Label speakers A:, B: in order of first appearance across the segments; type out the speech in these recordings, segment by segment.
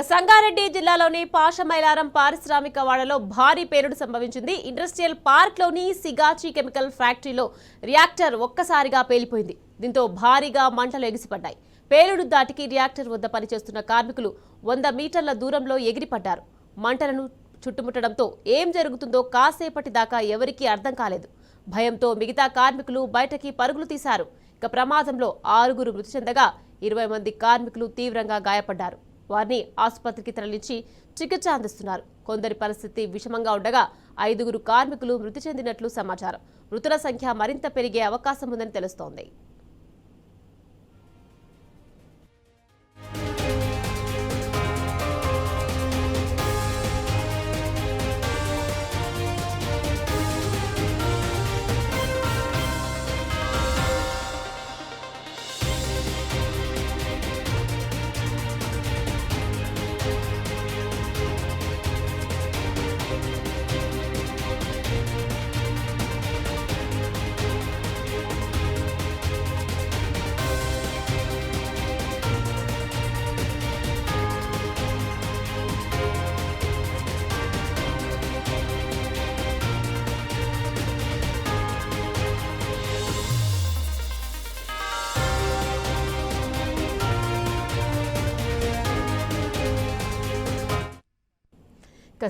A: సంగారెడ్డి జిల్లాలోని పాషమైలారం పారిశ్రామిక వాడలో భారీ పేలుడు సంభవించింది. ఇండస్ట్రియల్ పార్క్ లోని సిగాచి కెమికల్ ఫ్యాక్టరీలో రియాక్టర్ ఒక్కసారిగా పేలిపోయింది. దీంతో భారీగా మంటలు ఎగిసిపడ్డాయి. పేలుడు దాటికి రియాక్టర్ వద్ద పనిచేస్తున్న కార్మికులు 100 మీటర్ల దూరంలో ఎగిరిపడ్డారు. మంటలను చుట్టుముట్టడంతో ఏం జరుగుతుందో కాసేపటి దాకా ఎవరికీ అర్థం కాలేదు. భయంతో మిగతా కార్మికులు బయటకి పరుగులు తీశారు. ఇక ప్రమాదంలో 6 మృతి చెందగా 20 మంది కార్మికులు తీవ్రంగా గాయపడ్డారు. వారిని ఆసుపత్రికి తరలించి చికిత్స అందిస్తున్నారు. కొందరి పరిస్థితి విషమంగా ఉండగా 5 కార్మికులు మృతి చెందినట్లు సమాచారం. మృతుల సంఖ్య మరింత పెరిగే అవకాశం ఉందని తెలుస్తోంది.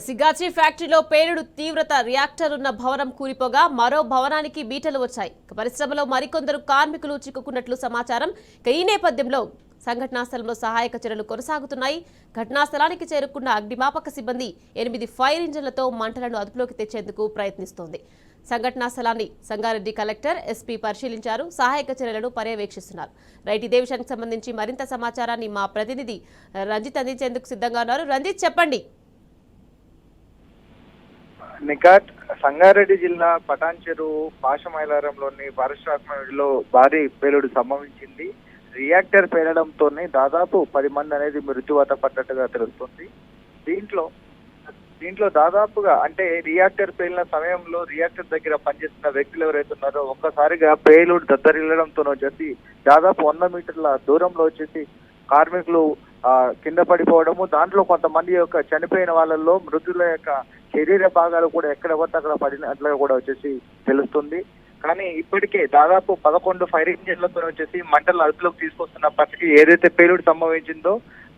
A: సిగాచి ఫ్యాక్టరీలో పేలుడు తీవ్రత రియాక్టర్ ఉన్న భవనం కూలిపోగా మరో భవనానికి బీటలు వచ్చాయి. పరిశ్రమలో మరికొందరు కార్మికులు చిక్కుకున్నట్లు సమాచారం. ఈ నేపథ్యంలో సంఘటనా స్థలంలో సహాయక చర్యలు కొనసాగుతున్నాయి. ఘటనా స్థలానికి చేరుకున్న అగ్నిమాపక సిబ్బంది 8 ఫైర్ ఇంజన్లతో మంటలను అదుపులోకి తెచ్చేందుకు ప్రయత్నిస్తోంది. సంఘటనా స్థలాన్ని సంగారెడ్డి కలెక్టర్ ఎస్పీ పరిశీలించారు. సహాయక చర్యలను పర్యవేక్షిస్తున్నారు. రైట్, ఇదే విషయానికి సంబంధించి మరింత సమాచారాన్ని మా ప్రతినిధి రంజిత్ అందించేందుకు సిద్ధంగా ఉన్నారు. రంజిత్, చెప్పండి.
B: నికాట్ సంగారెడ్డి జిల్లా పటాన్చెరు పాషమైలారంలోని పారిశ్రామికలో భారీ పేలుడు సంభవించింది. రియాక్టర్ పేలడంతోనే దాదాపు 10 మంది అనేది మృత్యువాత పడ్డట్టుగా తెలుస్తుంది. దీంట్లో దాదాపుగా అంటే రియాక్టర్ పేలిన సమయంలో రియాక్టర్ దగ్గర పనిచేస్తున్న వ్యక్తులు ఎవరైతే ఉన్నారో ఒక్కసారిగా పేలుడు దద్దరిల్లడంతో వచ్చేసి దాదాపు 100 మీటర్ల దూరంలో వచ్చేసి కార్మికులు కింద పడిపోవడము, దాంట్లో కొంతమంది యొక్క చనిపోయిన వాళ్ళల్లో మృతుల యొక్క శరీర భాగాలు కూడా ఎక్కడ పడితే అక్కడ పడినట్లుగా కూడా వచ్చేసి తెలుస్తుంది. కానీ ఇప్పటికే దాదాపు 11 ఫైర్ ఇంజిన్లతో వచ్చేసి మంటలు అదుపులోకి తీసుకొస్తున్నప్పటికీ ఏదైతే పేలుడు సంభవించిందో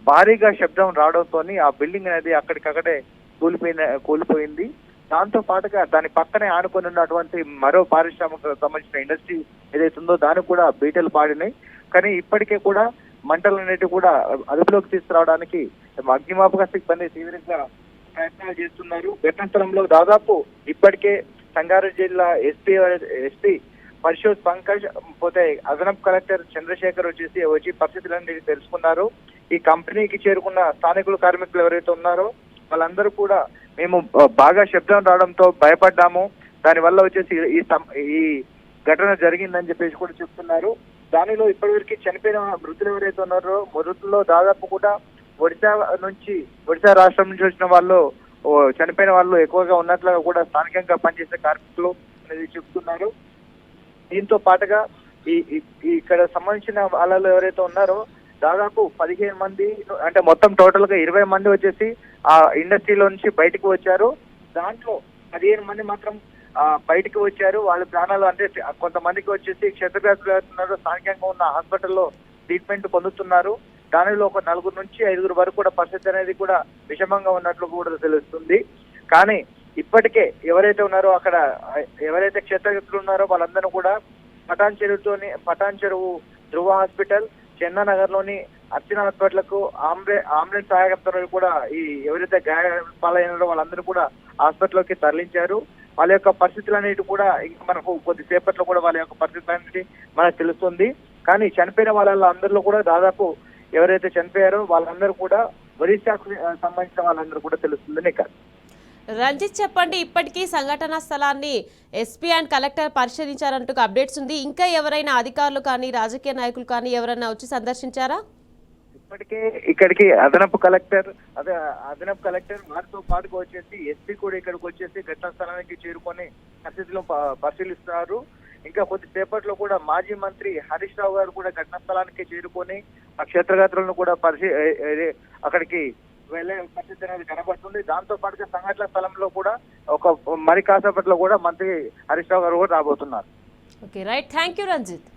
B: భారీగా శబ్దం రావడంతో ఆ బిల్డింగ్ అనేది అక్కడికక్కడే కూలిపోయింది. దాంతో పాటుగా దాని పక్కనే ఆనుకొని ఉన్నటువంటి మరో పారిశ్రామిక సంబంధించిన ఇండస్ట్రీ ఏదైతుందో దానికి కూడా బీటలు పాడినాయి. కానీ ఇప్పటికే కూడా మంటలన్నిటి కూడా అదుపులోకి తీసుకురావడానికి అగ్నిమాపక సిబ్బంది తీవ్రంగా ప్రయత్నాలు చేస్తున్నారు. ఘటనాస్థలంలో దాదాపు ఇప్పటికే సంగారెడ్డి జిల్లా ఎస్పీ పరిశోధ్ పంకజ్ పోతే అదనపు కలెక్టర్ చంద్రశేఖర్ వచ్చి పరిస్థితులన్నీ తెలుసుకున్నారు. ఈ కంపెనీకి చేరుకున్న స్థానికులు కార్మికులు ఎవరైతే ఉన్నారో వాళ్ళందరూ కూడా మేము బాగా శబ్దం రావడంతో భయపడ్డాము, దానివల్ల వచ్చేసి ఈ ఘటన జరిగిందని చెప్పేసి కూడా చెప్తున్నారు. దానిలో ఇప్పటివరకు చనిపోయిన మృతులు ఎవరైతే ఉన్నారో మృతుల్లో దాదాపు కూడా ఒడిశా రాష్ట్రం నుంచి వచ్చిన వాళ్ళు చనిపోయిన వాళ్ళు ఎక్కువగా ఉన్నట్లుగా కూడా స్థానికంగా పనిచేసే కార్మికులు అనేది చెప్తున్నారు. దీంతో పాటుగా ఇక్కడ సంబంధించిన వాళ్ళు ఎవరైతే ఉన్నారో దాదాపు 15 మంది అంటే మొత్తం టోటల్ గా 20 మంది వచ్చేసి ఆ ఇండస్ట్రీలో నుంచి బయటకు వచ్చారు. దాంట్లో 15 మంది మాత్రం బయటికి వచ్చారు. వాళ్ళ ప్రాణాలు అంటే కొంతమందికి వచ్చేసి క్షతగాత్రులు అవుతున్నారు. స్థానికంగా ఉన్న హాస్పిటల్లో ట్రీట్మెంట్ పొందుతున్నారు. దానిలో ఒక 4 నుంచి 5 వరకు కూడా పరిస్థితి అనేది కూడా విషమంగా ఉన్నట్లు కూడా తెలుస్తుంది. కానీ ఇప్పటికే ఎవరైతే ఉన్నారో అక్కడ ఎవరైతే క్షతగాత్రులు ఉన్నారో వాళ్ళందరూ కూడా పటాన్చెరువు ధృవ హాస్పిటల్, చెన్నానగర్ లోని అర్చన హాస్పిటల్కు అంబులెన్స్ సహాయకర్తలు కూడా ఈ ఎవరైతే గాయపాలైనారో వాళ్ళందరూ కూడా హాస్పిటల్కి తరలించారు. వాళ్ళ యొక్క పరిస్థితులన్నిటి కూడా ఇంకా మనకు కొద్దిసేపట్లో కూడా వాళ్ళ యొక్క పరిస్థితులన్నిటి మనకు తెలుస్తుంది. కానీ చనిపోయిన వాళ్ళ అందరిలో కూడా దాదాపు ఎవరైతే చనిపోయారో వాళ్ళందరూ కూడా ఒరిస్సాకు సంబంధించిన వాళ్ళందరూ కూడా తెలుస్తుందని కాదు.
A: రంజిత్, చెప్పండి. ఇప్పటికీ సంఘటనా స్థలాన్ని ఎస్పీ అండ్ కలెక్టర్ పరిశీలించారంటూ అప్డేట్స్ ఉంది. ఇంకా ఎవరైనా అధికారులు కానీ రాజకీయ నాయకులు కానీ ఎవరైనా వచ్చి సందర్శించారా?
B: ఇప్పటికే ఇక్కడికి అదనపు కలెక్టర్ వారితో పాటుగా వచ్చేసి ఎస్పీ కూడా ఇక్కడికి వచ్చేసి ఘటనా స్థలానికి చేరుకొని పరిస్థితులను పరిశీలిస్తున్నారు. ఇంకా కొద్దిసేపట్లో కూడా మాజీ మంత్రి హరీష్ రావు గారు కూడా ఘటనా స్థలానికి చేరుకొని ఆ క్షేత్రగాత్రులను కూడా అక్కడికి వెళ్ళే పరిస్థితి అనేది కనబడుతుంది. దాంతో పాటుగా సంఘటన స్థలంలో కూడా మరి కాసేపట్లో కూడా మంత్రి హరీష్ రావు గారు కూడా రాబోతున్నారు.
A: Okay right, thank you Ranjith.